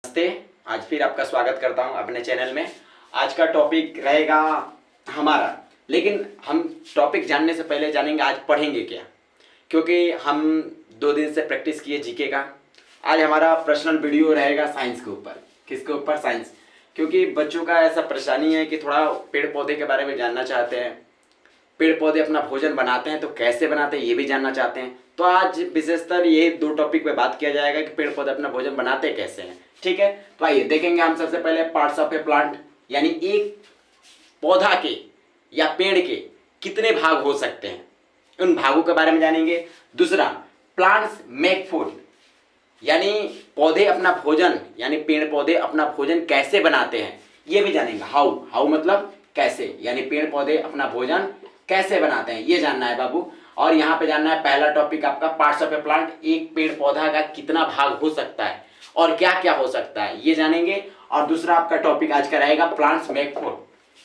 नमस्ते। आज फिर आपका स्वागत करता हूं अपने चैनल में। आज का टॉपिक रहेगा हमारा, लेकिन हम टॉपिक जानने से पहले जानेंगे आज पढ़ेंगे क्या, क्योंकि हम 2 दिन से प्रैक्टिस किए जीके का। आज हमारा पर्सनल वीडियो रहेगा साइंस के ऊपर। किसके ऊपर? साइंस। क्योंकि बच्चों का ऐसा परेशानी है कि थोड़ा पेड़ पौधे के बारे में जानना चाहते हैं, पेड़ पौधे अपना भोजन बनाते हैं तो कैसे बनाते हैं ये भी जानना चाहते हैं। तो आज विशेषतर ये 2 टॉपिक पे बात किया जाएगा कि पेड़ पौधे अपना भोजन बनाते कैसे हैं। ठीक है, तो आइए देखेंगे हम सबसे पहले पार्ट्स ऑफ ए प्लांट, यानी एक पौधा के या पेड़ के कितने भाग हो सकते हैं, उन भागों के बारे में जानेंगे। दूसरा, प्लांट्स मेक फूड, यानी पौधे अपना भोजन, यानी पेड़ पौधे अपना भोजन कैसे बनाते हैं ये भी जानेंगे। हाउ मतलब कैसे, यानी पेड़ पौधे अपना भोजन कैसे बनाते हैं ये जानना है बाबू। और यहाँ पे जानना है पहला टॉपिक आपका पार्ट्स ऑफ ए प्लांट, एक पेड़ पौधा का कितना भाग हो सकता है और क्या क्या हो सकता है ये जानेंगे। और दूसरा आपका टॉपिक आज का रहेगा प्लांट्स मेक फूड,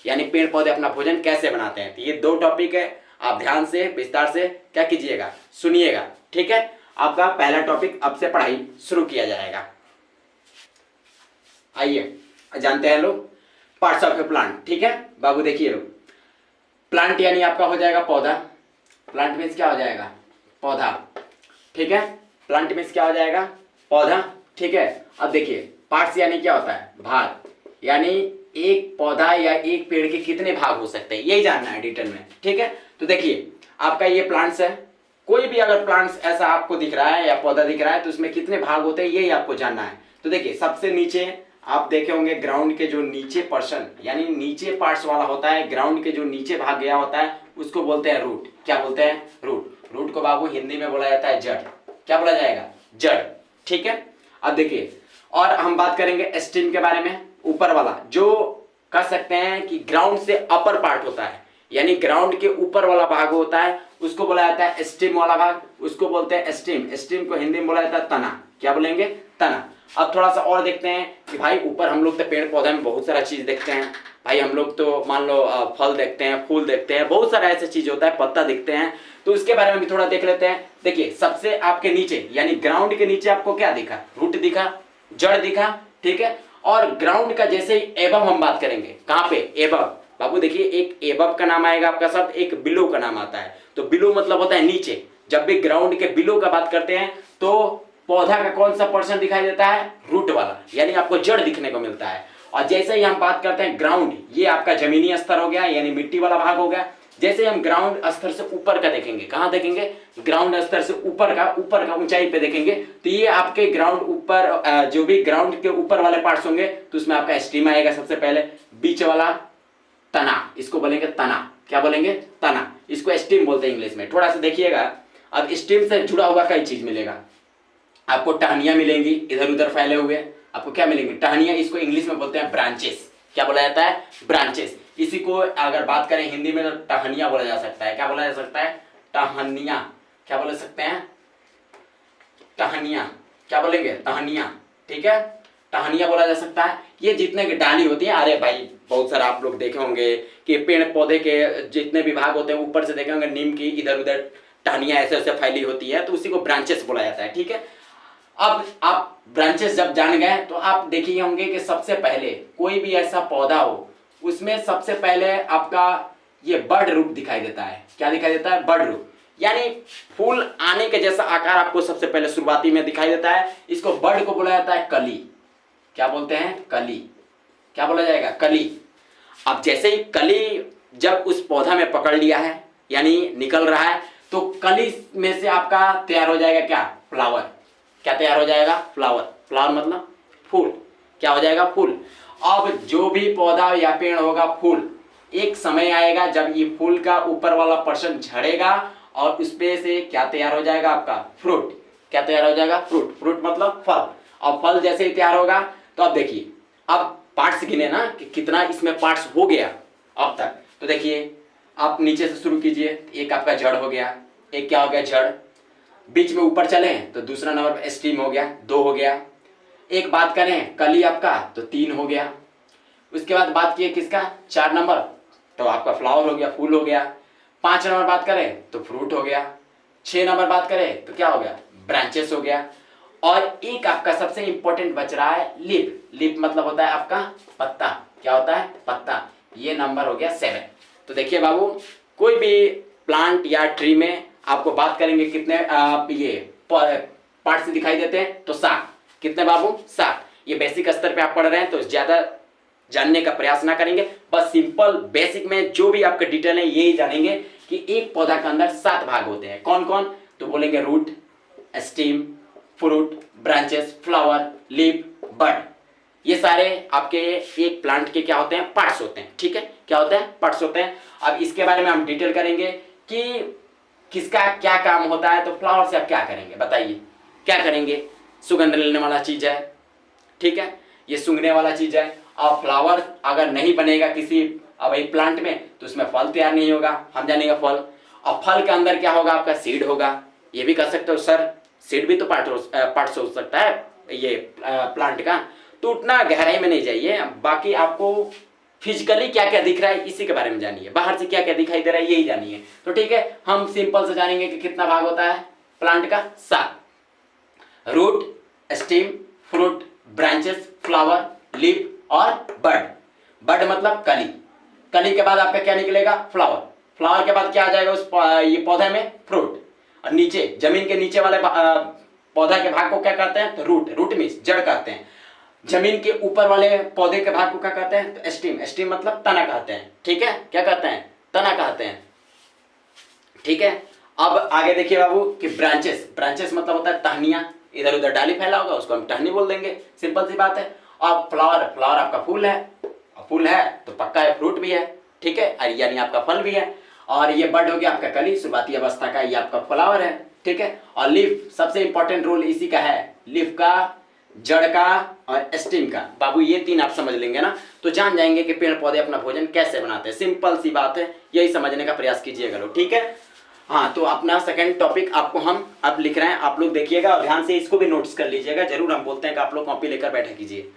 यानी पेड़ पौधे अपना भोजन कैसे बनाते हैं। तो ये 2 टॉपिक है, आप ध्यान से विस्तार से क्या कीजिएगा, सुनिएगा। ठीक है, आपका पहला टॉपिक अब से पढ़ाई शुरू किया जाएगा। आइए जानते हैं लोग पार्ट्स ऑफ ए प्लांट। ठीक है बाबू, देखिए लोग, प्लांट यानी आपका हो जाएगा पौधा। प्लांट मीन्स क्या हो जाएगा? पौधा। ठीक है, प्लांट मीन्स क्या हो जाएगा? पौधा। ठीक है, अब देखिए पार्ट्स यानी क्या होता है? भाग, यानी एक पौधा या एक पेड़ के कितने भाग हो सकते हैं यही जानना है डिटेल में। ठीक है, तो देखिए आपका ये प्लांट्स है, कोई भी अगर प्लांट्स ऐसा आपको दिख रहा है या पौधा दिख रहा है तो उसमें कितने भाग होते हैं यही आपको जानना है। तो देखिए सबसे नीचे आप देखे होंगे ग्राउंड के जो नीचे पर्सन, यानी नीचे पार्ट्स वाला होता है, ग्राउंड के जो नीचे भाग गया होता है उसको बोलते हैं रूट। क्या बोलते हैं? रूट। रूट को बाबू हिंदी में बोला जाता है जड़। क्या बोला जाएगा? जड़। ठीक है, अब देखिए और हम बात करेंगे स्टेम के बारे में, ऊपर वाला जो कह सकते हैं कि ग्राउंड से अपर पार्ट होता है, यानी ग्राउंड के ऊपर वाला भाग होता है उसको बोला जाता है स्टेम वाला भाग, उसको बोलते हैं स्टेम। स्टेम को हिंदी में बोला जाता है तना। क्या बोलेंगे? तना। अब थोड़ा सा और देखते हैं कि भाई ऊपर हम लोग तो पेड़ पौधे में बहुत सारा चीज देखते हैं भाई, हम लोग तो मान लो फल देखते हैं, फूल देखते हैं, बहुत सारा ऐसा चीज होता है, पत्ता दिखते हैं, तो उसके बारे में भी थोड़ा देख लेते हैं। देखिए सबसे आपके नीचे यानी ग्राउंड के नीचे आपको क्या दिखा? रूट दिखा, जड़ दिखा। ठीक है, और ग्राउंड का जैसे ही एबव हम बात करेंगे, कहाँ पे? एबव। बाबू देखिए एक एबव का नाम आएगा आपका शब्द, एक बिलो का नाम आता है। तो बिलो मतलब होता है नीचे। जब भी ग्राउंड के बिलो का बात करते हैं तो पौधा का कौन सा पर्सन दिखाई देता है? रूट वाला, यानी आपको जड़ दिखने को मिलता है। और जैसे ही हम बात करते हैं ग्राउंड, ये आपका जमीनी स्तर हो गया, यानी मिट्टी वाला भाग हो गया। जैसे हम ग्राउंड स्तर से ऊपर का देखेंगे, कहाँ देखेंगे? ग्राउंड स्तर से ऊपर का ऊंचाई पे देखेंगे तो ये आपके ग्राउंड ऊपर जो भी ग्राउंड के ऊपर वाले पार्ट्स होंगे तो उसमें आपका स्टेम आएगा सबसे पहले, बीच वाला तना, इसको बोलेंगे तना। क्या बोलेंगे? तना। इसको स्टेम बोलते हैं इंग्लिश में। थोड़ा सा देखिएगा, अब स्टेम से जुड़ा हुआ कई चीज मिलेगा आपको। टहनियां मिलेंगी इधर उधर फैले हुए, आपको क्या मिलेंगे? टहनियां। इसको इंग्लिश में बोलते हैं ब्रांचेस। क्या बोला जाता है? ब्रांचेस। इसी को अगर बात करें हिंदी में तो टहनियां बोला जा सकता है। क्या बोला जा सकता है? टहनियां। क्या बोल सकते हैं? टहनियां। क्या बोलेंगे? टहनियां। ठीक है, टहनियां बोला जा सकता है। ये जितने की डाली होती है, अरे भाई बहुत सारा आप लोग देखे होंगे कि पेड़ पौधे के जितने भी भाग होते हैं ऊपर से देखे होंगे नीम की इधर उधर टहनियां ऐसे ऐसे फैली होती है, तो उसी को ब्रांचेस बोला जाता है। ठीक है, अब आप ब्रांचेस जब जान गए तो आप देखिए होंगे कि सबसे पहले कोई भी ऐसा पौधा हो उसमें सबसे पहले आपका ये बर्ड रूप दिखाई देता है। क्या दिखाई देता है? बर्ड रूप, यानी फूल आने के जैसा आकार आपको सबसे पहले शुरुआती में दिखाई देता है। इसको बर्ड को बोला जाता है कली। क्या बोलते हैं? कली। क्या बोला जाएगा? कली। अब जैसे ही कली जब उस पौधा में पकड़ लिया है यानी निकल रहा है तो कली में से आपका तैयार हो जाएगा क्या? फ्लावर। क्या तैयार हो जाएगा? फ्लावर। फ्लावर मतलब फूल। क्या हो जाएगा? फूल। अब जो भी पौधा या पेड़ होगा फूल, एक समय आएगा जब ये फूल का ऊपर वाला पर्सन झड़ेगा और उस पे से क्या तैयार हो जाएगा? आपका फ्रूट। क्या तैयार हो जाएगा? फ्रूट। फ्रूट मतलब फल। और फल जैसे ही तैयार होगा तो अब देखिए, अब पार्ट्स गिने ना कि कितना इसमें पार्ट्स हो गया अब तक। तो देखिए आप नीचे से शुरू कीजिए, एक आपका जड़ हो गया, एक क्या हो गया? जड़। बीच में ऊपर चले तो दूसरा नंबर स्टीम हो गया, 2 हो गया। एक बात करें कली आपका तो 3 हो गया। उसके बाद बात किए किसका? 4 नंबर तो आपका फ्लावर हो गया, फूल हो गया। 5 नंबर बात करें तो फ्रूट हो गया। 6 नंबर बात करें तो क्या हो गया? ब्रांचेस हो गया। और एक आपका सबसे इंपॉर्टेंट बच रहा है लीफ। लीफ मतलब होता है आपका पत्ता। क्या होता है? पत्ता। ये नंबर हो गया 7। तो देखिए बाबू, कोई भी प्लांट या ट्री में आपको बात करेंगे कितने ये पार्ट्स दिखाई देते हैं, तो 7। कितने बाबू? 7। ये बेसिक स्तर पे आप पढ़ रहे हैं तो ज्यादा जानने का प्रयास ना करेंगे, बस सिंपल बेसिक में जो भी आपके डिटेल है यही जानेंगे कि एक पौधा के अंदर 7 भाग होते हैं। कौन कौन? तो बोलेंगे root, stem, fruit, branches, flower, leaf, bud. ये सारे आपके एक प्लांट के क्या होते हैं? पार्ट्स होते हैं। ठीक है, क्या होते हैं? पार्ट्स होते हैं। अब इसके बारे में हम डिटेल करेंगे कि किसका क्या काम होता है। तो फ्लावर से आप क्या करेंगे बताइए? क्या करेंगे? सुगंध लेने वाला चीज है, ठीक है, ये सूंघने वाला चीज है। और फ्लावर अगर नहीं बनेगा किसी अब एक प्लांट में तो उसमें फल तैयार नहीं होगा, हम जानेंगे फल। और फल के अंदर क्या होगा? आपका सीड होगा। ये भी कह सकते हो सर सीड भी तो पार्ट हो सकता है ये प्लांट का। तो उतना गहराई में नहीं जाइए, बाकी आपको फिजिकली क्या क्या दिख रहा है इसी के बारे में जानिए, बाहर से क्या क्या दिखाई दे रहा है यही जानिए। तो ठीक है, हम सिंपल से जानेंगे कि कितना भाग होता है प्लांट का? 7। Root, stem, fruit, branches, flower, leaf और बड। बड मतलब कली। कली के बाद आपका क्या निकलेगा? फ्लावर। फ्लावर के बाद क्या आ जाएगा उस ये पौधे में? फ्रूट। और नीचे जमीन के नीचे वाले पौधा के भाग को क्या कहते हैं? तो रूट। रूट मीन्स जड़ कहते हैं। जमीन के ऊपर वाले पौधे के भाग को क्या कहते हैं? तो स्टीम। स्टीम मतलब तना कहते हैं। ठीक है, क्या कहते हैं? तना कहते हैं। ठीक है, अब आगे देखिए बाबू कि ब्रांचेस। ब्रांचेस मतलब होता है टहनियां, इधर उधर डाली फैला होगा उसको हम टहनी बोल देंगे, सिंपल सी बात है। और फ्लावर, फ्लावर आपका फूल है, फूल है तो पक्का है फ्रूट भी है, ठीक है, यानी आपका फल भी है। और ये बड हो गया आपका कली, शुरुआती अवस्था का, ये आपका फ्लावर है, ठीक है। और लीफ, सबसे इंपॉर्टेंट रोल इसी का है, लीफ का, जड़ का और स्टेम का। बाबू ये 3 आप समझ लेंगे ना तो जान जाएंगे कि पेड़ पौधे अपना भोजन कैसे बनाते हैं। सिंपल सी बात है, यही समझने का प्रयास कीजिएगा लोग, ठीक है। हाँ, तो अपना सेकंड टॉपिक आपको हम अब लिख रहे हैं, आप लोग देखिएगा और ध्यान से इसको भी नोट्स कर लीजिएगा जरूर। हम बोलते हैं कि आप लोग कॉपी लेकर बैठा कीजिए।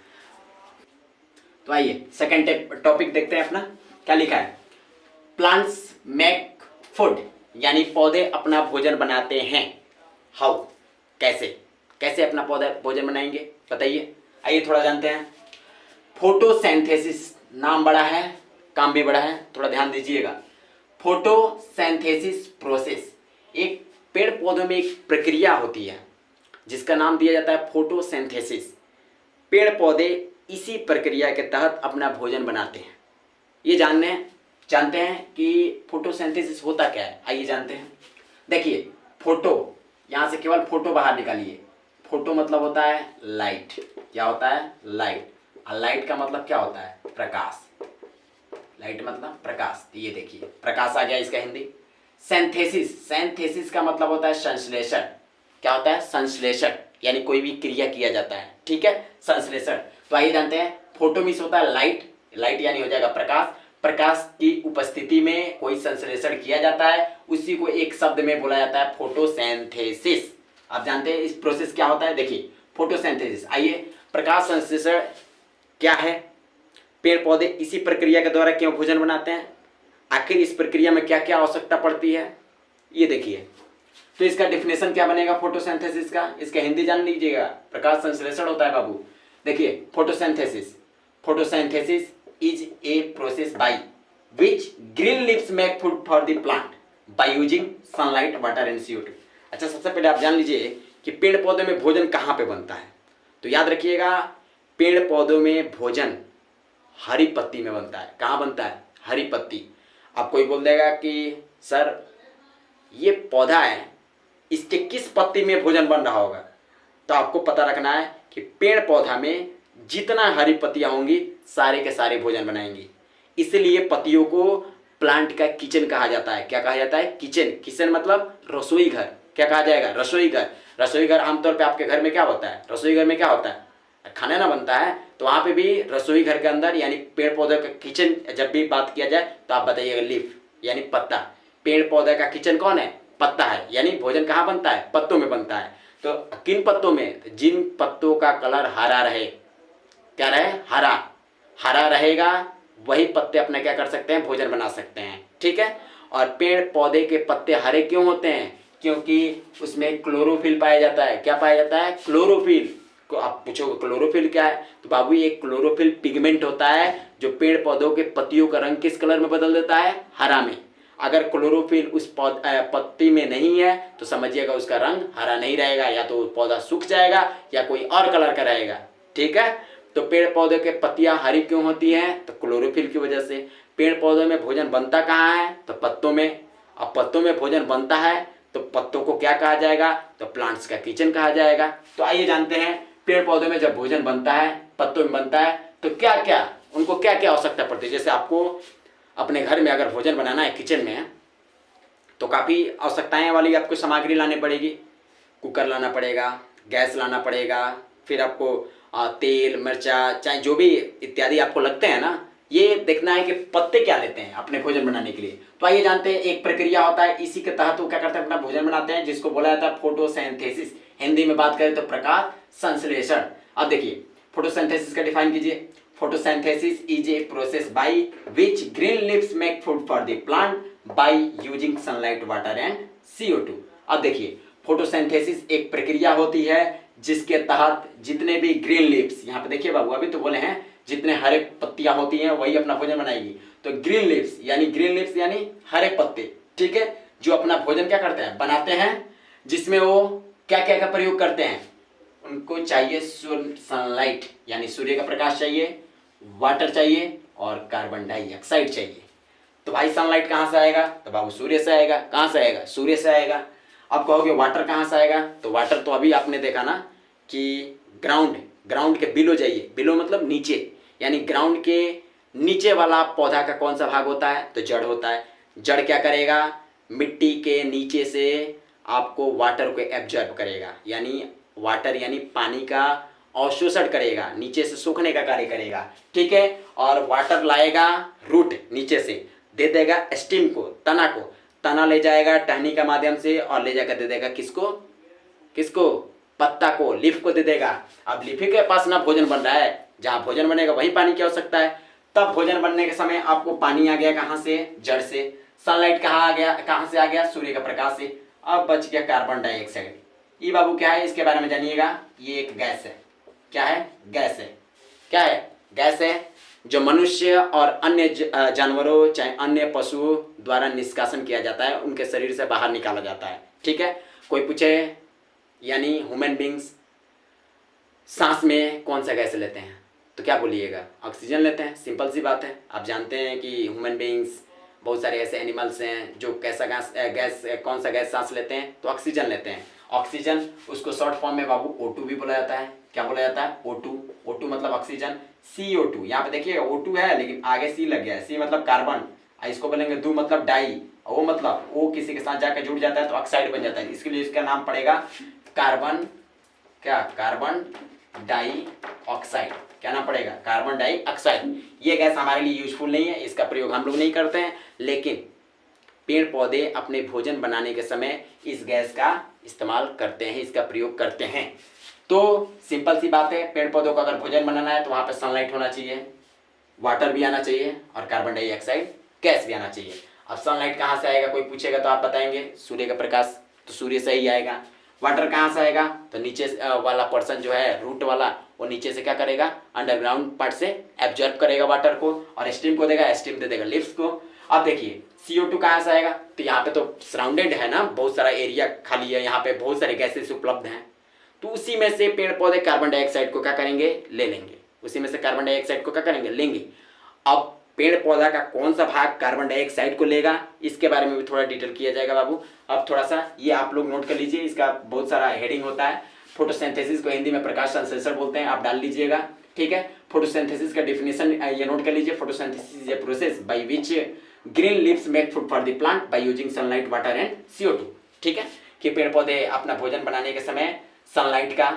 तो आइए सेकंड टॉपिक देखते हैं अपना क्या लिखा है। प्लांट्स मेक फूड, यानी पौधे अपना भोजन बनाते हैं। हाउ, कैसे? कैसे अपना पौधा भोजन बनाएंगे बताइए? आइए थोड़ा जानते हैं। फोटोसिंथेसिस, नाम बड़ा है काम भी बड़ा है, थोड़ा ध्यान दीजिएगा। फोटोसिंथेसिस प्रोसेस, एक पेड़ पौधों में एक प्रक्रिया होती है जिसका नाम दिया जाता है फोटोसिंथेसिस। पेड़ पौधे इसी प्रक्रिया के तहत अपना भोजन बनाते हैं। ये जानते हैं कि फोटोसिंथेसिस होता क्या है, आइए जानते हैं। देखिए फोटो, यहाँ से केवल फोटो बाहर निकालिए। फोटो मतलब होता है लाइट। क्या होता है? लाइट। और लाइट का मतलब क्या होता है? प्रकाश। लाइट मतलब प्रकाश। तो ये देखिए प्रकाश आ गया इसका हिंदी। सिंथेसिस, सिंथेसिस का मतलब होता है संश्लेषण। क्या होता है? संश्लेषण, यानी कोई भी क्रिया किया जाता है, ठीक है, संश्लेषण। तो आइए जानते हैं, फोटो मीन्स होता है लाइट, लाइट यानी हो जाएगा प्रकाश। प्रकाश की उपस्थिति में कोई संश्लेषण किया जाता है, उसी को एक शब्द में बोला जाता है फोटोसिंथेसिस। आप जानते हैं इस प्रोसेस क्या होता है? देखिए फोटोसिंथेसिस। आइए, प्रकाश संश्लेषण क्या है, पेड़ पौधे इसी प्रक्रिया के द्वारा क्यों भोजन बनाते हैं, आखिर इस प्रक्रिया में क्या क्या आवश्यकता पड़ती है, ये देखिए। तो इसका डेफिनेशन क्या बनेगा फोटोसिंथेसिस का? इसका हिंदी जान लीजिएगा, प्रकाश संश्लेषण होता है बाबू। देखिए photosynthesis, photosynthesis is a process by which green leaves make food for the plant by using sunlight, water and CO2। अच्छा, सबसे पहले आप जान लीजिए कि पेड़ पौधों में भोजन कहाँ पे बनता है। तो याद रखिएगा, पेड़ पौधों में भोजन हरी पत्ती में बनता है। कहाँ बनता है? हरी पत्ती। आप कोई बोल देगा कि सर ये पौधा है, इसके किस पत्ती में भोजन बन रहा होगा, तो आपको पता रखना है कि पेड़ पौधा में जितना हरी पत्तियां होंगी सारे के सारे भोजन बनाएंगी। इसलिए पत्तियों को प्लांट का किचन कहा जाता है। क्या कहा जाता है? किचन। किचन मतलब रसोई घर। क्या कहा जाएगा? रसोई घर। रसोई घर आमतौर पे आपके घर में क्या होता है? रसोई घर में क्या होता है? खाना ना बनता है, तो वहाँ पे भी रसोई घर के अंदर यानी पेड़ पौधे का किचन जब भी बात किया जाए तो आप बताइएगा लीफ, यानी पत्ता। पेड़ पौधे का किचन कौन है? पत्ता है, यानी भोजन कहाँ बनता है? पत्तों में बनता है। तो किन पत्तों में? जिन पत्तों का कलर हरा रहे। क्या रहे? हरा। हरा रहेगा वही पत्ते अपना क्या कर सकते हैं? भोजन बना सकते हैं, ठीक है। और पेड़ पौधे के पत्ते हरे क्यों होते हैं? क्योंकि उसमें क्लोरोफिल पाया जाता है। क्या पाया जाता है? क्लोरोफिल। को आप पूछोगे क्लोरोफिल क्या है, तो बाबू ये क्लोरोफिल पिगमेंट होता है जो पेड़ पौधों के पत्तियों का रंग किस कलर में बदल देता है? हरा में। अगर क्लोरोफिल उस पत्ती में नहीं है तो समझिएगा उसका रंग हरा नहीं रहेगा, या तो पौधा सूख जाएगा या कोई और कलर का रहेगा। ठीक है, तो पेड़ पौधे के पत्तियां हरी क्यों होती हैं? तो क्लोरोफिल की वजह से। पेड़ पौधों में भोजन बनता कहाँ है? तो पत्तों में। अब पत्तों में भोजन बनता है तो पत्तों को क्या कहा जाएगा? तो प्लांट्स का किचन कहा जाएगा। तो आइए जानते हैं पेड़ पौधों में जब भोजन बनता है, पत्तों में बनता है, तो क्या क्या उनको क्या क्या आवश्यकता पड़ती है। जैसे आपको अपने घर में अगर भोजन बनाना है किचन में, तो काफ़ी आवश्यकताएं वाली आपको सामग्री लानी पड़ेगी। कुकर लाना पड़ेगा, गैस लाना पड़ेगा, फिर आपको तेल, मिर्चा, चाहे जो भी इत्यादि आपको लगते हैं ना, ये देखना है कि पत्ते क्या लेते हैं अपने भोजन बनाने के लिए। तो आइए जानते हैं, एक प्रक्रिया होता है, इसी के तहत वो क्या करते हैं? अपना भोजन बनाते हैं, जिसको बोला जाता है फोटोसिंथेसिस। हिंदी में बात करें तो प्रकाश संश्लेषण। अब देखिए फोटोसिंथेसिस का डिफाइन कीजिए। Photosynthesis is a process by which green leaves make food for the plant by using sunlight, water and CO2। अब देखिए फोटोसिंथेसिस एक प्रक्रिया होती है जिसके तहत जितने भी ग्रीन लीव्स, यहाँ पे देखिए बाबू अभी तो बोले हैं जितने हरे पत्तियां होती हैं वही अपना भोजन बनाएगी। तो ग्रीन लीव्स यानी हरे पत्ते, ठीक है, जो अपना भोजन क्या करते हैं? बनाते हैं, जिसमें वो क्या क्या का प्रयोग करते हैं? उनको चाहिए सनलाइट यानी सूर्य का प्रकाश चाहिए, वाटर चाहिए और कार्बन डाइऑक्साइड चाहिए। तो भाई सनलाइट कहाँ से आएगा? तो बाबू सूर्य से आएगा। कहाँ से आएगा? सूर्य से आएगा। अब कहोगे वाटर कहाँ से आएगा? तो वाटर तो अभी आपने देखा ना कि ग्राउंड के बिलो जाइए, बिलो मतलब नीचे, यानी ग्राउंड के नीचे वाला पौधा का कौन सा भाग होता है? तो जड़ होता है। जड़ क्या करेगा? मिट्टी के नीचे से आपको वाटर को एब्जॉर्ब करेगा, यानी वाटर यानी पानी का अवशोषण करेगा, नीचे से सूखने का कार्य करेगा। ठीक है, और वाटर लाएगा रूट, नीचे से दे देगा स्टेम को, तना को, तना ले जाएगा टहनी के माध्यम से और ले जाकर दे देगा किसको? पत्ता को, लीफ को दे देगा। अब लीफ के पास ना भोजन बन रहा है, जहां भोजन बनेगा वही पानी की आवश्यकता है। तब भोजन बनने के समय आपको पानी आ गया कहां से? जड़ से। सनलाइट कहां से आ गया? सूर्य का प्रकाश से। अब बच गया कार्बन डाइऑक्साइड। ये बाबू क्या है? इसके बारे में जानिएगा। ये एक गैस है। क्या है? गैस है। क्या है? गैस है, जो मनुष्य और अन्य जानवरों चाहे अन्य पशुओं द्वारा निष्कासन किया जाता है, उनके शरीर से बाहर निकाला जाता है। ठीक है, कोई पूछे यानी ह्यूमन बींग्स सांस में कौन सा गैस लेते हैं, तो क्या बोलिएगा? ऑक्सीजन लेते हैं। सिंपल सी बात है। आप जानते हैं कि ह्यूमन बींग्स, बहुत सारे ऐसे एनिमल्स हैं जो कैसा कौन सा गैस सांस लेते हैं? तो ऑक्सीजन लेते हैं। ऑक्सीजन, उसको शॉर्ट फॉर्म में बाबू O2 भी बोला जाता है। क्या बोला जाता है? O2 मतलब ऑक्सीजन। CO2, यहाँ पे देखिएगा O2 है लेकिन आगे C लग गया है। C मतलब कार्बन, इसको बोलेंगे दो मतलब डाई, O मतलब O किसी के साथ जाकर जुड़ जाता है तो ऑक्साइड बन जाता है, इसके लिए इसका नाम पड़ेगा कार्बन डाइऑक्साइड। क्या नाम पड़ेगा? Carbon dioxide. ये गैस हमारे लिए यूजफुल नहीं है, इसका प्रयोग हम लोग नहीं करते हैं, लेकिन पेड़ पौधे अपने भोजन बनाने के समय इस गैस का इस्तेमाल करते हैं, इसका प्रयोग करते हैं। तो सिंपल सी बात है, पेड़ पौधों को अगर भोजन बनाना है तो वहाँ पे सनलाइट होना चाहिए, वाटर भी आना चाहिए और कार्बन डाइऑक्साइड गैस भी आना चाहिए। अब सनलाइट कहाँ से आएगा कोई पूछेगा तो आप बताएंगे सूर्य का प्रकाश, तो सूर्य से ही आएगा। वाटर कहाँ से आएगा? तो नीचे वाला पर्सन जो है रूट वाला, वो नीचे से क्या करेगा? अंडरग्राउंड पार्ट से एब्जॉर्ब करेगा वाटर को और स्टीम को देगा, स्टीम दे देगा लीव्स को। अब देखिए CO2 कहाँ से आएगा? तो यहाँ पे तो सराउंडेड है ना, बहुत सारा एरिया खाली है, यहाँ पे बहुत सारे गैसेस उपलब्ध हैं, तो उसी में से पेड़ पौधे कार्बन डाइऑक्साइड को क्या करेंगे? ले लेंगे। उसी में से कार्बन डाइऑक्साइड को क्या करेंगे? लेंगे। अब पेड़ पौधा का कौन सा भाग कार्बन डाइऑक्साइड को लेगा, इसके बारे में भी थोड़ा डिटेल किया जाएगा बाबू। अब थोड़ा सा ये आप लोग नोट कर लीजिए, इसका बहुत सारा हेडिंग होता है। फोटोसिंथेसिस को हिंदी में प्रकाश संश्लेषण बोलते हैं, आप डाल लीजिएगा। ठीक है, फोटोसिंथेसिस का डेफिनेशन ये नोट कर लीजिए। Photosynthesis is a process by which green leaves make food for the plant by using sunlight, water and CO2। ठीक है, कि पेड़ पौधे अपना भोजन बनाने के समय सनलाइट का,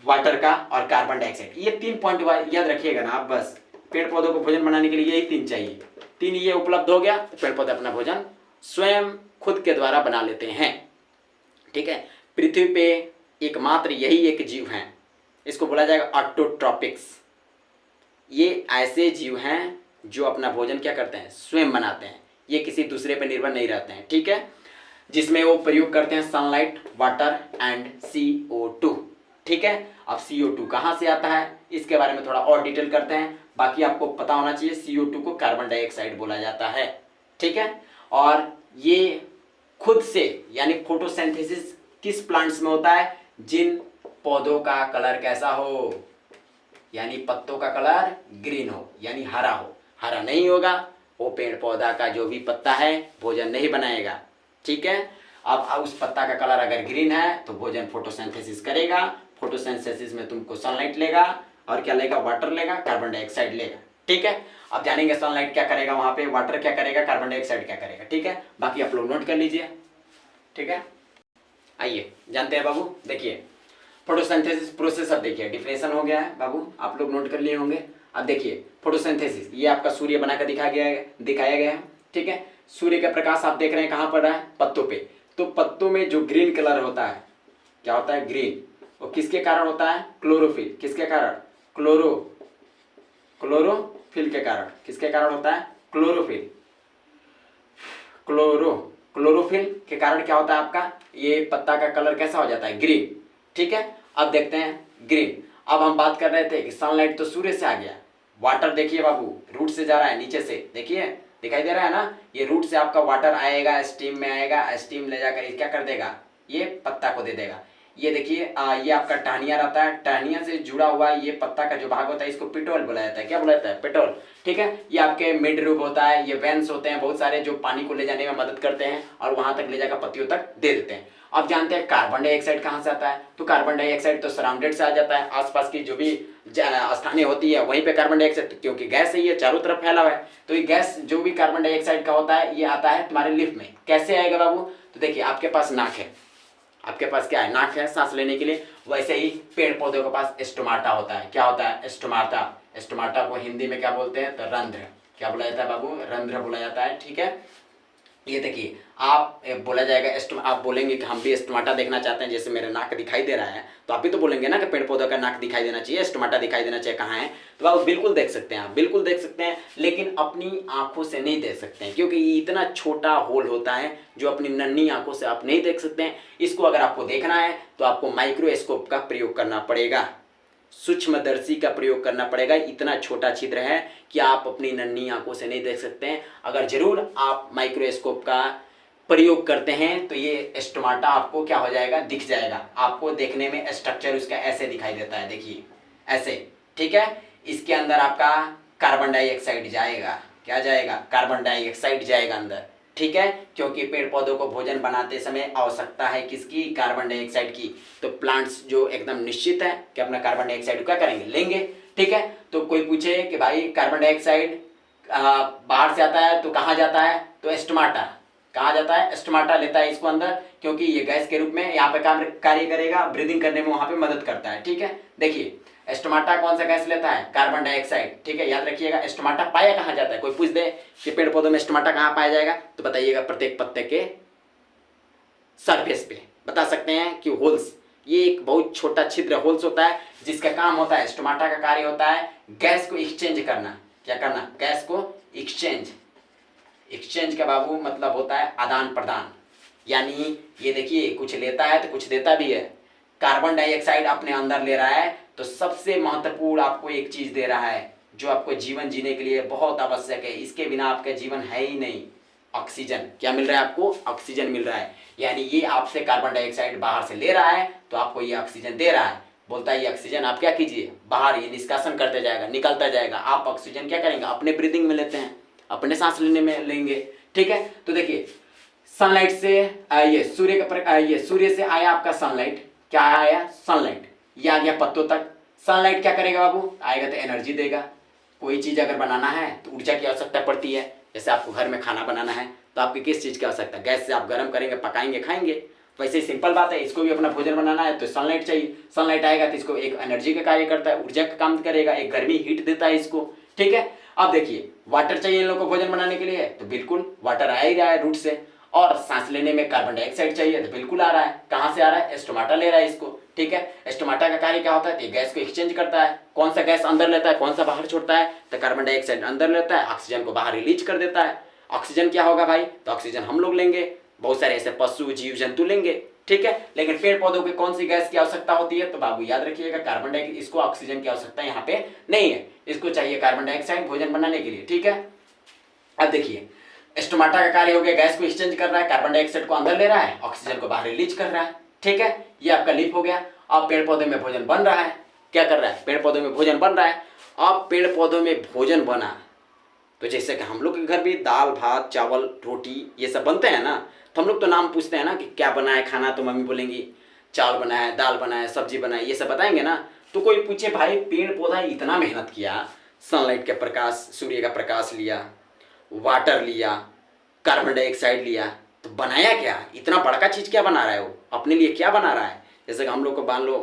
वाटर का और कार्बन डाइऑक्साइड, ये 3 पॉइंट याद रखिएगा ना आप। बस पेड़ पौधों को भोजन बनाने के लिए यही 3 चाहिए। 3 ये उपलब्ध हो गया तो पेड़ पौधे अपना भोजन स्वयं खुद के द्वारा बना लेते हैं। ठीक है, पृथ्वी पे एकमात्र यही एक जीव है, इसको बोला जाएगा ऑटोट्रॉपिक्स। ये ऐसे जीव हैं जो अपना भोजन क्या करते हैं? स्वयं बनाते हैं, ये किसी दूसरे पर निर्भर नहीं रहते हैं। ठीक है, जिसमें वो प्रयोग करते हैं सनलाइट, वाटर एंड CO2। ठीक है, अब CO2 कहाँ से आता है इसके बारे में थोड़ा और डिटेल करते हैं। बाकी आपको पता होना चाहिए CO2 को कार्बन डाइऑक्साइड बोला जाता है। ठीक है, और ये खुद से यानी फोटोसिंथेसिस किस प्लांट्स में होता है, जिन पौधों का कलर कैसा हो, यानी पत्तों का कलर ग्रीन हो यानी हरा हो। हरा नहीं होगा वो पेड़ पौधा का जो भी पत्ता है भोजन नहीं बनाएगा। ठीक है, अब उस पत्ता का कलर अगर ग्रीन है तो भोजन फोटोसिंथेसिस करेगा। फोटोसिंथेसिस में तुमको सनलाइट लेगा और क्या लेगा, वाटर लेगा, कार्बन डाइऑक्साइड लेगा। ठीक है, अब जानेंगे सनलाइट क्या करेगा वहां पे, वाटर क्या करेगा, कार्बन डाइऑक्साइड क्या करेगा। ठीक है, बाकी आप लोग नोट कर लीजिए। ठीक है, आइए जानते हैं बाबू। देखिए फोटोसिंथेसिस प्रोसेस, अब देखिए डिफिनेशन हो गया है बाबू, आप लोग नोट कर लिए होंगे। अब देखिए फोटोसिंथेसिस, ये आपका सूर्य बनाकर दिखाया गया है। ठीक है, सूर्य का प्रकाश आप देख रहे हैं कहाँ पड़ रहा है, पत्तों पे। तो पत्तों में जो ग्रीन कलर होता है, क्या होता है, ग्रीन। और किसके कारण होता है, क्लोरोफिल। किसके कारण, क्लोरोफिल के कारण। किसके कारण होता है, क्लोरोफिल। क्लोरोफिल के कारण क्या होता है आपका, ये पत्ता का कलर कैसा हो जाता है, ग्रीन। ठीक है, अब देखते हैं ग्रीन। अब हम बात कर रहे थे कि सनलाइट तो सूर्य से आ गया, वाटर देखिए बाबू रूट से जा रहा है नीचे से, देखिए दिखाई दे रहा है ना, ये रूट से आपका वाटर आएगा, स्टीम में आएगा, स्टीम ले जाकर ये क्या कर देगा, ये पत्ता को दे देगा। ये देखिए ये आपका टहनिया रहता है, टहनिया से जुड़ा हुआ ये पत्ता का जो भाग होता है इसको पिटोल बोला जाता है। क्या बोला जाता है, पिटोल। ठीक है, ये आपके मिड रूप होता है, ये वेंस होते हैं बहुत सारे जो पानी को ले जाने में मदद करते हैं और वहां तक ले जाकर पत्तियों तक दे देते हैं। अब जानते हैं कार्बन डाइऑक्साइड कहाँ से आता है, तो कार्बन डाइऑक्साइड तो सराउंडेड से आ जाता है, आसपास की जो भी स्थानीय होती है वहीं पे कार्बन डाइऑक्साइड, क्योंकि गैस है ये चारों तरफ फैला हुआ है, तो ये गैस जो भी कार्बन डाइऑक्साइड का होता है ये आता है तुम्हारे लिफ्ट में। कैसे आएगा बाबू, तो देखिए आपके पास नाक है, आपके पास क्या है, नाक है सांस लेने के लिए। वैसे ही पेड़ पौधों के पास स्टोमाटा होता है। क्या होता है, स्टोमाटा। स्टोमाटा को हिंदी में क्या बोलते हैं, तो रंध्र। क्या बोला जाता है बाबू, रंध्र बोला जाता है। ठीक है, ये देखिए आप बोला जाएगा आप बोलेंगे कि हम भी स्टोमाटा देखना चाहते हैं, जैसे मेरा नाक दिखाई दे रहा है, तो आप भी तो बोलेंगे ना कि पेड़ पौधों का नाक दिखाई देना चाहिए, स्टोमाटा दिखाई देना चाहिए, कहाँ है, तो आप बिल्कुल देख सकते हैं, आप बिल्कुल देख सकते हैं, लेकिन अपनी आंखों से नहीं देख सकते हैं, क्योंकि ये इतना छोटा होल होता है जो अपनी नन्ही आंखों से आप नहीं देख सकते हैं। इसको अगर आपको देखना है तो आपको माइक्रोस्कोप का प्रयोग करना पड़ेगा, सूक्ष्मदर्शी का प्रयोग करना पड़ेगा। इतना छोटा छिद्र है कि आप अपनी नन्ही आंखों से नहीं देख सकते हैं। अगर जरूर आप माइक्रोस्कोप का प्रयोग करते हैं तो ये स्टोमाटा आपको क्या हो जाएगा, दिख जाएगा। आपको देखने में स्ट्रक्चर उसका ऐसे दिखाई देता है, देखिए ऐसे। ठीक है, इसके अंदर आपका कार्बन डाइऑक्साइड जाएगा। क्या जाएगा, कार्बन डाइऑक्साइड जाएगा अंदर। ठीक है, क्योंकि पेड़ पौधों को भोजन बनाते समय आवश्यकता है किसकी, कार्बन डाइऑक्साइड की। तो प्लांट्स जो एकदम निश्चित है कि अपना कार्बन डाइऑक्साइड क्या करेंगे, लेंगे। ठीक है, तो कोई पूछे कि भाई कार्बन डाइऑक्साइड बाहर से आता है तो कहाँ जाता है, तो स्टोमाटा। कहाँ जाता है, स्टोमाटा लेता है इसको अंदर, क्योंकि ये गैस के रूप में यहाँ पे कार्य करेगा, ब्रीदिंग करने में वहां पे मदद करता है। ठीक है, देखिए स्टोमाटा कौन सा गैस लेता है, कार्बन डाइऑक्साइड। ठीक है, याद रखिएगा। स्टोमाटा पाया कहाँ जाता है, कोई पूछ दे कि पेड़ पौधों में स्टोमाटा कहाँ पाया जाएगा, तो बताइएगा प्रत्येक पत्ते के सरफेस पे। बता सकते हैं कि होल्स, ये एक बहुत छोटा छिद्र होल्स होता है जिसका काम होता है, स्टोमाटा का कार्य होता है गैस को एक्सचेंज करना। क्या करना, गैस को एक्सचेंज। एक्सचेंज का बाबू मतलब होता है आदान प्रदान, यानी ये देखिए कुछ लेता है तो कुछ देता भी है। कार्बन डाइऑक्साइड अपने अंदर ले रहा है तो सबसे महत्वपूर्ण आपको एक चीज दे रहा है जो आपको जीवन जीने के लिए बहुत आवश्यक है, इसके बिना आपका जीवन है ही नहीं, ऑक्सीजन। क्या मिल रहा है आपको, ऑक्सीजन मिल रहा है। यानी ये आपसे कार्बन डाइऑक्साइड बाहर से ले रहा है तो आपको ये ऑक्सीजन दे रहा है। बोलता है ये ऑक्सीजन आप क्या कीजिए, बाहर ये निष्कासन करते जाएगा, निकलता जाएगा। आप ऑक्सीजन क्या करेंगे, अपने ब्रीदिंग में लेते हैं, अपने सांस लेने में लेंगे। ठीक है, तो देखिए सनलाइट से ये सूर्य से आया आपका सनलाइट। क्या आया, सनलाइट। ये आ गया पत्तों तक। सनलाइट क्या करेगा बाबू, आएगा तो एनर्जी देगा। कोई चीज अगर बनाना है तो ऊर्जा की आवश्यकता पड़ती है। जैसे आपको घर में खाना बनाना है तो आपकी किस चीज की आवश्यकता, गैस से आप गर्म करेंगे, पकाएंगे, खाएंगे। वैसे ही सिंपल बात है, इसको भी अपना भोजन बनाना है तो सनलाइट चाहिए। सनलाइट आएगा तो इसको एक एनर्जी का कार्य करता है, ऊर्जा का काम करेगा, एक गर्मी हीट देता है इसको। ठीक है, अब देखिए वाटर चाहिए इन लोगों को भोजन बनाने के लिए, तो बिल्कुल वाटर आ ही रहा है रूट से। और सांस लेने में कार्बन डाइऑक्साइड चाहिए तो बिल्कुल आ रहा है। कहाँ से आ रहा है, स्टोमाटा ले रहा है इसको। ठीक है, स्टोमाटा का कार्य क्या होता है, ये गैस को एक्सचेंज करता है। कौन सा गैस अंदर लेता है, कौन सा बाहर छोड़ता है, तो कार्बन डाइऑक्साइड अंदर लेता है, ऑक्सीजन को बाहर रिलीज कर देता है। ऑक्सीजन क्या होगा भाई, तो ऑक्सीजन हम लोग लेंगे। बहुत सारे ऐसे पशु जीव जंतु लेंगे, ठीक है। लेकिन पेड़ पौधों की कौन सी गैस की आवश्यकता होती है, तो बाबू याद रखिएगा कार्बन डाइऑक्साइड, इसको ऑक्सीजन की आवश्यकता यहाँ पे नहीं है, इसको चाहिए कार्बन डाइऑक्साइड भोजन बनाने के लिए, ठीक है। अब देखिए स्टोमाटा का कार्य हो गया, गैस को एक्सचेंज कर रहा है, कार्बन डाइऑक्साइड को अंदर ले रहा है, ऑक्सीजन को बाहर रिलीज कर रहा है, ठीक है। ये आपका लीफ हो गया। अब पेड़ पौधे में भोजन बन रहा है, क्या कर रहा है, पेड़ पौधों में भोजन बन रहा है। अब पेड़ पौधों में भोजन बना तो जैसे कि हम लोग के घर भी दाल भात चावल रोटी ये सब बनते हैं ना, तो हम लोग तो नाम पूछते हैं ना कि क्या बना है खाना, तो मम्मी बोलेंगी चावल बना है, दाल बना है, सब्जी बना है, ये सब बताएंगे ना। तो कोई पूछे भाई पेड़ पौधा इतना मेहनत किया, सनलाइट का प्रकाश, सूर्य का प्रकाश लिया, वाटर लिया, कार्बन डाइऑक्साइड लिया, तो बनाया क्या, इतना बड़का चीज़ क्या बना रहा है, वो अपने लिए क्या बना रहा है। जैसे कि हम लोग को मान लो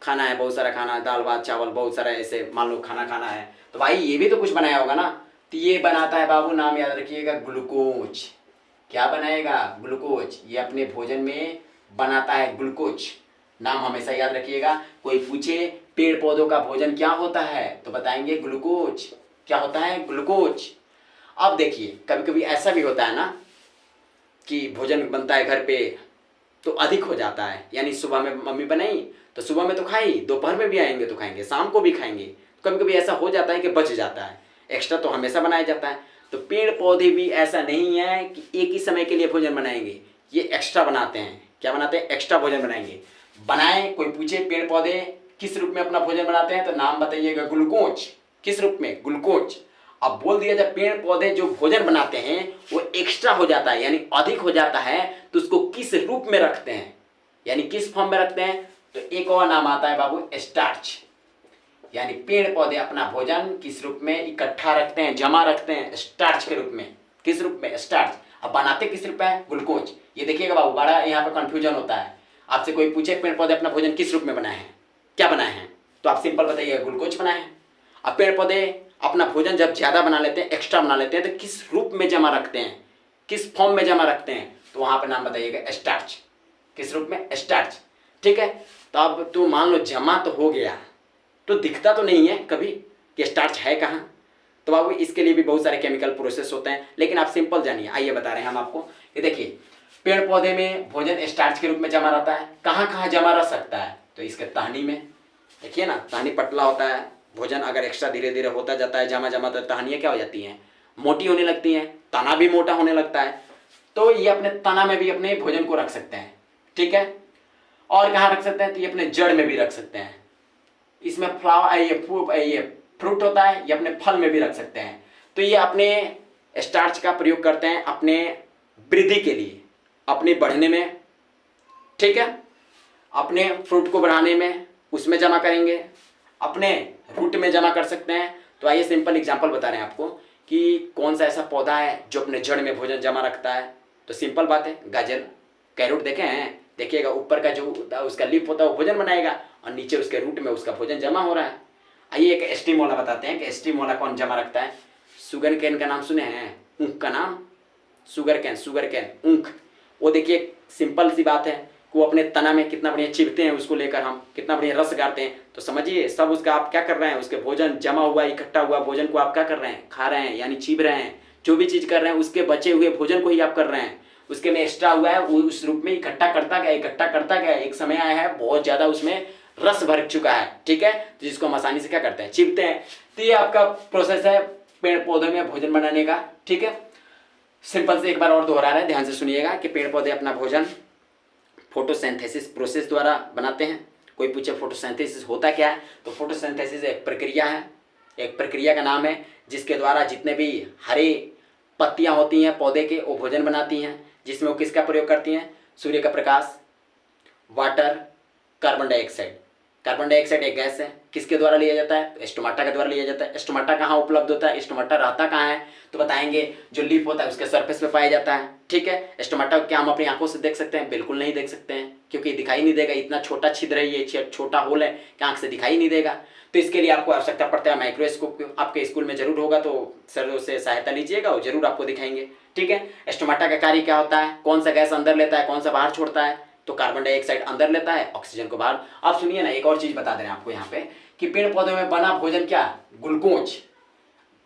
खाना है, बहुत सारा खाना है, दाल भात चावल बहुत सारा ऐसे मान लो खाना खाना है, तो भाई ये भी तो कुछ बनाया होगा ना। तो ये बनाता है बाबू, नाम याद रखिएगा, ग्लूकोज। क्या बनाएगा, ग्लूकोज। ये अपने भोजन में बनाता है ग्लूकोज, नाम हमेशा याद रखिएगा। कोई पूछे पेड़ पौधों का भोजन क्या होता है, तो बताएंगे ग्लूकोज। क्या होता है, ग्लूकोज। अब देखिए कभी कभी ऐसा भी होता है ना कि भोजन बनता है घर पे तो अधिक हो जाता है, यानी सुबह में मम्मी बनाई तो सुबह में तो खाई, दोपहर में भी आएंगे तो खाएंगे, शाम को भी खाएंगे। कभी कभी ऐसा हो जाता है कि बच जाता है, एक्स्ट्रा तो हमेशा बनाया जाता है। तो पेड़ पौधे भी ऐसा नहीं है कि एक ही समय के लिए भोजन बनाएंगे, ये एक्स्ट्रा बनाते हैं। क्या बनाते हैं, एक्स्ट्रा भोजन बनाएंगे। बनाए, कोई पूछे पेड़ पौधे किस रूप में अपना भोजन बनाते हैं, तो नाम बताइएगा, ग्लूकोज। किस रूप में, ग्लूकोज। अब बोल दिया जब पेड़ पौधे जो भोजन बनाते हैं वो एक्स्ट्रा हो जाता है, यानी अधिक हो जाता है, तो उसको किस रूप में रखते हैं, यानी किस फॉर्म में रखते हैं, तो एक और नाम आता है बाबू, स्टार्च। यानी पेड़ पौधे अपना भोजन किस रूप में इकट्ठा रखते हैं, जमा रखते हैं, स्टार्च के रूप में। किस रूप में, स्टार्च। अब बनाते किस रूप में, ग्लूकोज। ये देखिएगा बाबू, बड़ा यहाँ पे कंफ्यूजन होता है। आपसे कोई पूछे पेड़ पौधे अपना भोजन किस रूप में बनाए हैं, क्या बनाए हैं, तो आप सिंपल बताइएगा, ग्लूकोज बनाए हैं। अब पेड़ पौधे अपना भोजन जब ज्यादा बना लेते हैं, एक्स्ट्रा बना लेते हैं, तो किस रूप में जमा रखते हैं, किस फॉर्म में जमा रखते हैं, तो वहां पे नाम बताइएगा, स्टार्च। किस रूप में, स्टार्च, ठीक है। तो अब तो मान लो जमा तो हो गया, तो दिखता तो नहीं है कभी कि स्टार्च है कहाँ, तो बाबू इसके लिए भी बहुत सारे केमिकल प्रोसेस होते हैं, लेकिन आप सिंपल जानिए, आइए बता रहे हैं हम आपको। ये देखिए पेड़ पौधे में भोजन स्टार्च के रूप में जमा रहता है, कहाँ कहाँ जमा रह सकता है, तो इसके टहनी में, देखिए ना टहनी पतला होता है, भोजन अगर एक्स्ट्रा धीरे धीरे होता जाता है, जमा जमा, तो टहनियाँ क्या हो जाती हैं, मोटी होने लगती हैं, तना भी मोटा होने लगता है, तो ये अपने तना में भी अपने भोजन को रख सकते हैं, ठीक है। और कहाँ रख सकते हैं, तो ये अपने जड़ में भी रख सकते हैं, इसमें ये फ्रूट होता है, ये अपने फल में भी रख सकते हैं। तो ये अपने स्टार्च का प्रयोग करते हैं अपने वृद्धि के लिए, अपने बढ़ने में, ठीक है, अपने फ्रूट को बढ़ाने में, उसमें जमा करेंगे, अपने रूट में जमा कर सकते हैं। तो आइए सिंपल एग्जांपल बता रहे हैं आपको कि कौन सा ऐसा पौधा है जो अपने जड़ में भोजन जमा रखता है। तो सिंपल बात है, गाजर, कैरोट देखे हैं, देखिएगा ऊपर का जो उसका लीफ होता है वो भोजन बनाएगा, और नीचे उसके रूट में उसका भोजन जमा हो रहा है। आइए एक स्टीम वाला बताते हैं कि स्टीम वाला कौन जमा रखता है। शुगर कैन का नाम सुने हैं, ऊख का नाम, शुगर कैन ऊख। वो देखिए सिंपल सी बात है कि वो अपने तना में कितना बढ़िया चिपते हैं, उसको लेकर हम कितना बढ़िया रस गाड़ते हैं। तो समझिए सब उसका आप क्या कर रहे हैं, उसके भोजन जमा हुआ इकट्ठा हुआ भोजन को आप क्या कर रहे हैं, खा रहे हैं, यानी चीप रहे हैं। जो भी चीज़ कर रहे हैं उसके बचे हुए भोजन को ही आप कर रहे हैं, उसके में एक्स्ट्रा हुआ है वो उस रूप में इकट्ठा करता गया, एक समय आया है बहुत ज़्यादा उसमें रस भर चुका है, ठीक है, तो जिसको हम आसानी से क्या करते हैं, चिपते हैं। तो ये आपका प्रोसेस है पेड़ पौधों में भोजन बनाने का, ठीक है। सिंपल से एक बार और दोहरा रहे हैं, ध्यान से सुनिएगा कि पेड़ पौधे अपना भोजन फोटोसिंथेसिस प्रोसेस द्वारा बनाते हैं। कोई पूछे फोटोसिंथेसिस होता क्या है, तो फोटोसिंथेसिस एक प्रक्रिया है, एक प्रक्रिया का नाम है जिसके द्वारा जितने भी हरे पत्तियां होती हैं पौधे के वो भोजन बनाती हैं, जिसमें वो किसका प्रयोग करती हैं, सूर्य का प्रकाश, water, carbon dioxide. Carbon dioxide एक गैस है, किसके द्वारा लिया जाता है, स्टोमाटा के द्वारा लिया जाता है। स्टोमाटा कहाँ उपलब्ध होता है, स्टोमाटा रहता कहाँ है, तो बताएंगे जो लीफ होता है उसके सरफेस पे पाया जाता है, ठीक है। स्टोमाटा क्या हम अपनी आंखों से देख सकते हैं, बिल्कुल नहीं देख सकते हैं, क्योंकि दिखाई नहीं देगा, इतना छोटा छिद्र है, ये छोटा होल है कि आंख से दिखाई नहीं देगा। तो इसके लिए आपको आवश्यकता पड़ता है माइक्रोस्कोप, आपके स्कूल में जरूर होगा, तो सर से सहायता लीजिएगा, वो जरूर आपको दिखाएंगे, ठीक है। स्टोमाटा का कार्य क्या होता है, कौन सा गैस अंदर लेता है, कौन सा बाहर छोड़ता है, तो कार्बन डाइऑक्साइड अंदर लेता है, ऑक्सीजन को बाहर। आप सुनिए ना, एक और चीज बता दे रहे हैं आपको यहाँ पे कि पेड़ पौधे में बना भोजन क्या, ग्लूकोज।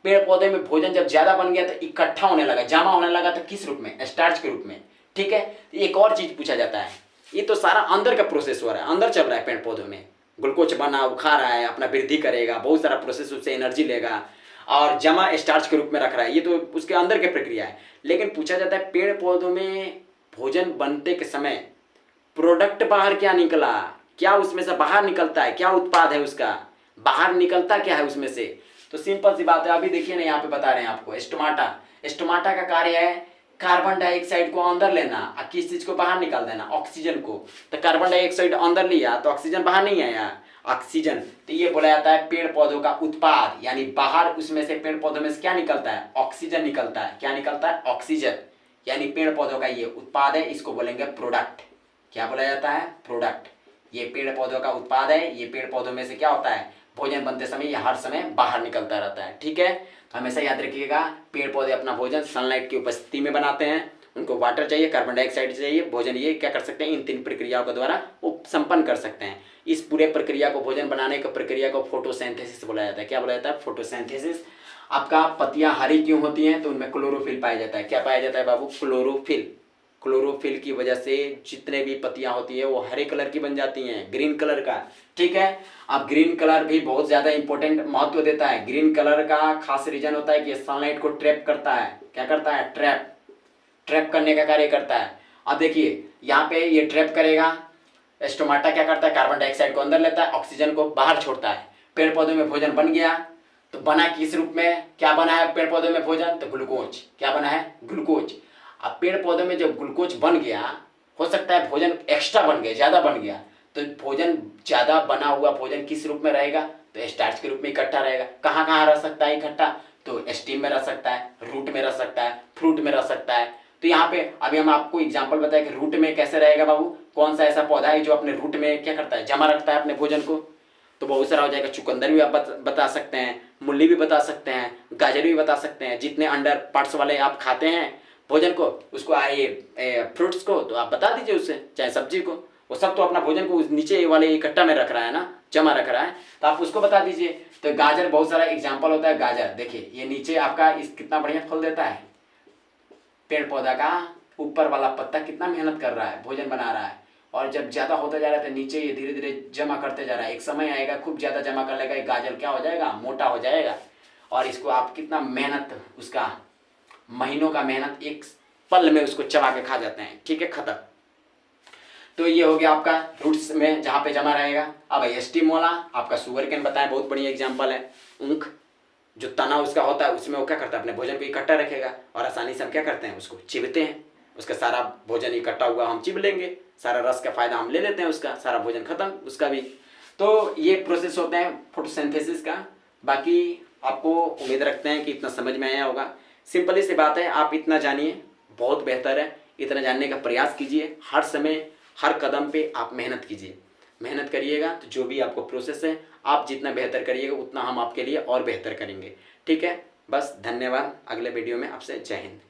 पेड़ पौधे में भोजन जब ज्यादा बन गया तो इकट्ठा होने लगा, जमा होने लगा, तो किस रूप में, स्टार्च के रूप में। ठीक है। एक और चीज पूछा जाता है, ये तो सारा अंदर का प्रोसेस हो रहा है, अंदर चल रहा है पेड़ पौधों में, ग्लूकोज बना वो खा रहा है, अपना वृद्धि करेगा, बहुत सारा प्रोसेस, उससे एनर्जी लेगा और जमा स्टार्च के रूप में रख रहा है, ये तो उसके अंदर की प्रक्रिया है। लेकिन पूछा जाता है पेड़ पौधों में भोजन बनते के समय प्रोडक्ट बाहर क्या निकला, क्या उसमें से बाहर निकलता है, क्या उत्पाद है उसका, बाहर निकलता क्या है उसमें से। तो सिंपल सी बात है, अभी देखिए ना यहाँ पे बता रहे हैं आपको, स्टोमाटा, स्टोमाटा का कार्य है कार्बन डाइऑक्साइड को अंदर लेना और किस चीज को बाहर निकाल देना, ऑक्सीजन को। तो कार्बन डाइऑक्साइड अंदर लिया तो ऑक्सीजन बाहर नहीं आया, ऑक्सीजन। तो ये बोला जाता है पेड़ पौधों का उत्पाद, यानी बाहर उसमें से पेड़ पौधों में से क्या निकलता है, ऑक्सीजन निकलता है। क्या निकलता है, ऑक्सीजन, यानी पेड़ पौधों का ये उत्पाद है, इसको बोलेंगे प्रोडक्ट। क्या बोला जाता है, प्रोडक्ट। ये पेड़ पौधों का उत्पाद है, ये पेड़ पौधों में से क्या होता है, भोजन बनते समय ये हर समय बाहर निकलता रहता है, ठीक है। तो हमेशा याद रखिएगा, पेड़ पौधे अपना भोजन सनलाइट की उपस्थिति में बनाते हैं, उनको वाटर चाहिए, कार्बन डाइऑक्साइड चाहिए, भोजन ये क्या कर सकते हैं, इन 3 प्रक्रियाओं के द्वारा वो संपन्न कर सकते हैं। इस पूरे प्रक्रिया को, भोजन बनाने की प्रक्रिया को फोटोसिंथेसिस बोला जाता है। क्या बोला जाता है, फोटोसिंथेसिस। आपका पत्तियां हरी क्यों होती हैं, तो उनमें क्लोरोफिल पाया जाता है। क्या पाया जाता है बाबू, क्लोरोफिल। क्लोरोफिल की वजह से जितने भी पत्तियां होती है वो हरे कलर की बन जाती हैं, ग्रीन कलर का, ठीक है। अब ग्रीन कलर भी बहुत ज्यादा इंपॉर्टेंट महत्व देता है। ग्रीन कलर का खास रीजन होता है कि सनलाइट को ट्रैप करता है। क्या करता है, ट्रैप करने का कार्य करता है। अब देखिए यहाँ पे ये ट्रैप करेगा, स्टोमाटा क्या करता है, कार्बन डाइऑक्साइड को अंदर लेता है, ऑक्सीजन को बाहर छोड़ता है। पेड़ पौधों में भोजन बन गया, तो बना किस रूप में, क्या बना है पेड़ पौधों में भोजन, तो ग्लूकोज। क्या बना है, ग्लूकोज। अब पेड़ पौधों में जब ग्लूकोज बन गया, हो सकता है भोजन एक्स्ट्रा बन गया, ज्यादा बन गया, तो भोजन ज्यादा बना हुआ भोजन किस रूप में रहेगा, तो स्टार्च के रूप में इकट्ठा रहेगा। कहाँ कहाँ रह सकता है इकट्ठा, तो स्टीम में रह सकता है, रूट में रह सकता है, फ्रूट में रह सकता है। तो यहाँ पे अभी हम आपको एग्जांपल बताए कि रूट में कैसे रहेगा बाबू, कौन सा ऐसा पौधा है जो अपने रूट में क्या करता है, जमा रखता है अपने भोजन को। तो बहुत सारा हो जाएगा, चुकंदर भी आप बता सकते हैं, मूली भी बता सकते हैं, गाजर भी बता सकते हैं, जितने अंडर पार्ट्स वाले आप खाते हैं भोजन को, उसको ये फ्रूट्स को, तो आप बता दीजिए उससे, चाहे सब्जी को, वो सब तो अपना भोजन को नीचे वाले इकट्ठा में रख रहा है ना, जमा रख रहा है, तो आप उसको बता दीजिए। तो गाजर बहुत सारा एग्जाम्पल होता है। गाजर देखिए ये नीचे आपका इस कितना बढ़िया फल देता है, पेड़ पौधा का ऊपर वाला पत्ता कितना मेहनत कर रहा है, भोजन बना रहा है, और जब ज्यादा होता जा रहा है तो नीचे ये धीरे धीरे जमा करते जा रहा है। एक समय आएगा खूब ज्यादा जमा कर लेगा, गाजर क्या हो जाएगा, मोटा हो जाएगा, और इसको आप कितना मेहनत, उसका महीनों का मेहनत एक पल में उसको चबा के खा जाते हैं, ठीक है, खत्म। तो ये हो गया आपका रूट्स में जहाँ पे जमा रहेगा। अब स्टीम वाला आपका शुगर केन बताएं, बहुत बढ़िया एग्जांपल है। ऊख जो तना उसका होता है, उसमें वो क्या करता है, अपने भोजन को इकट्ठा रखेगा, और आसानी से हम क्या करते हैं, उसको चिबते हैं, उसका सारा भोजन इकट्ठा हुआ हम चिब लेंगे, सारा रस का फायदा हम ले लेते हैं, उसका सारा भोजन खत्म उसका भी। तो ये प्रोसेस होते हैं फोटोसिंथेसिस का। बाकी आपको उम्मीद रखते हैं कि इतना समझ में आया होगा। सिंपल सी बात है, आप इतना जानिए बहुत बेहतर है, इतना जानने का प्रयास कीजिए, हर समय हर कदम पे आप मेहनत कीजिए, मेहनत करिएगा तो जो भी आपको प्रोसेस है, आप जितना बेहतर करिएगा उतना हम आपके लिए और बेहतर करेंगे, ठीक है। बस धन्यवाद, अगले वीडियो में आपसे जय हिंद।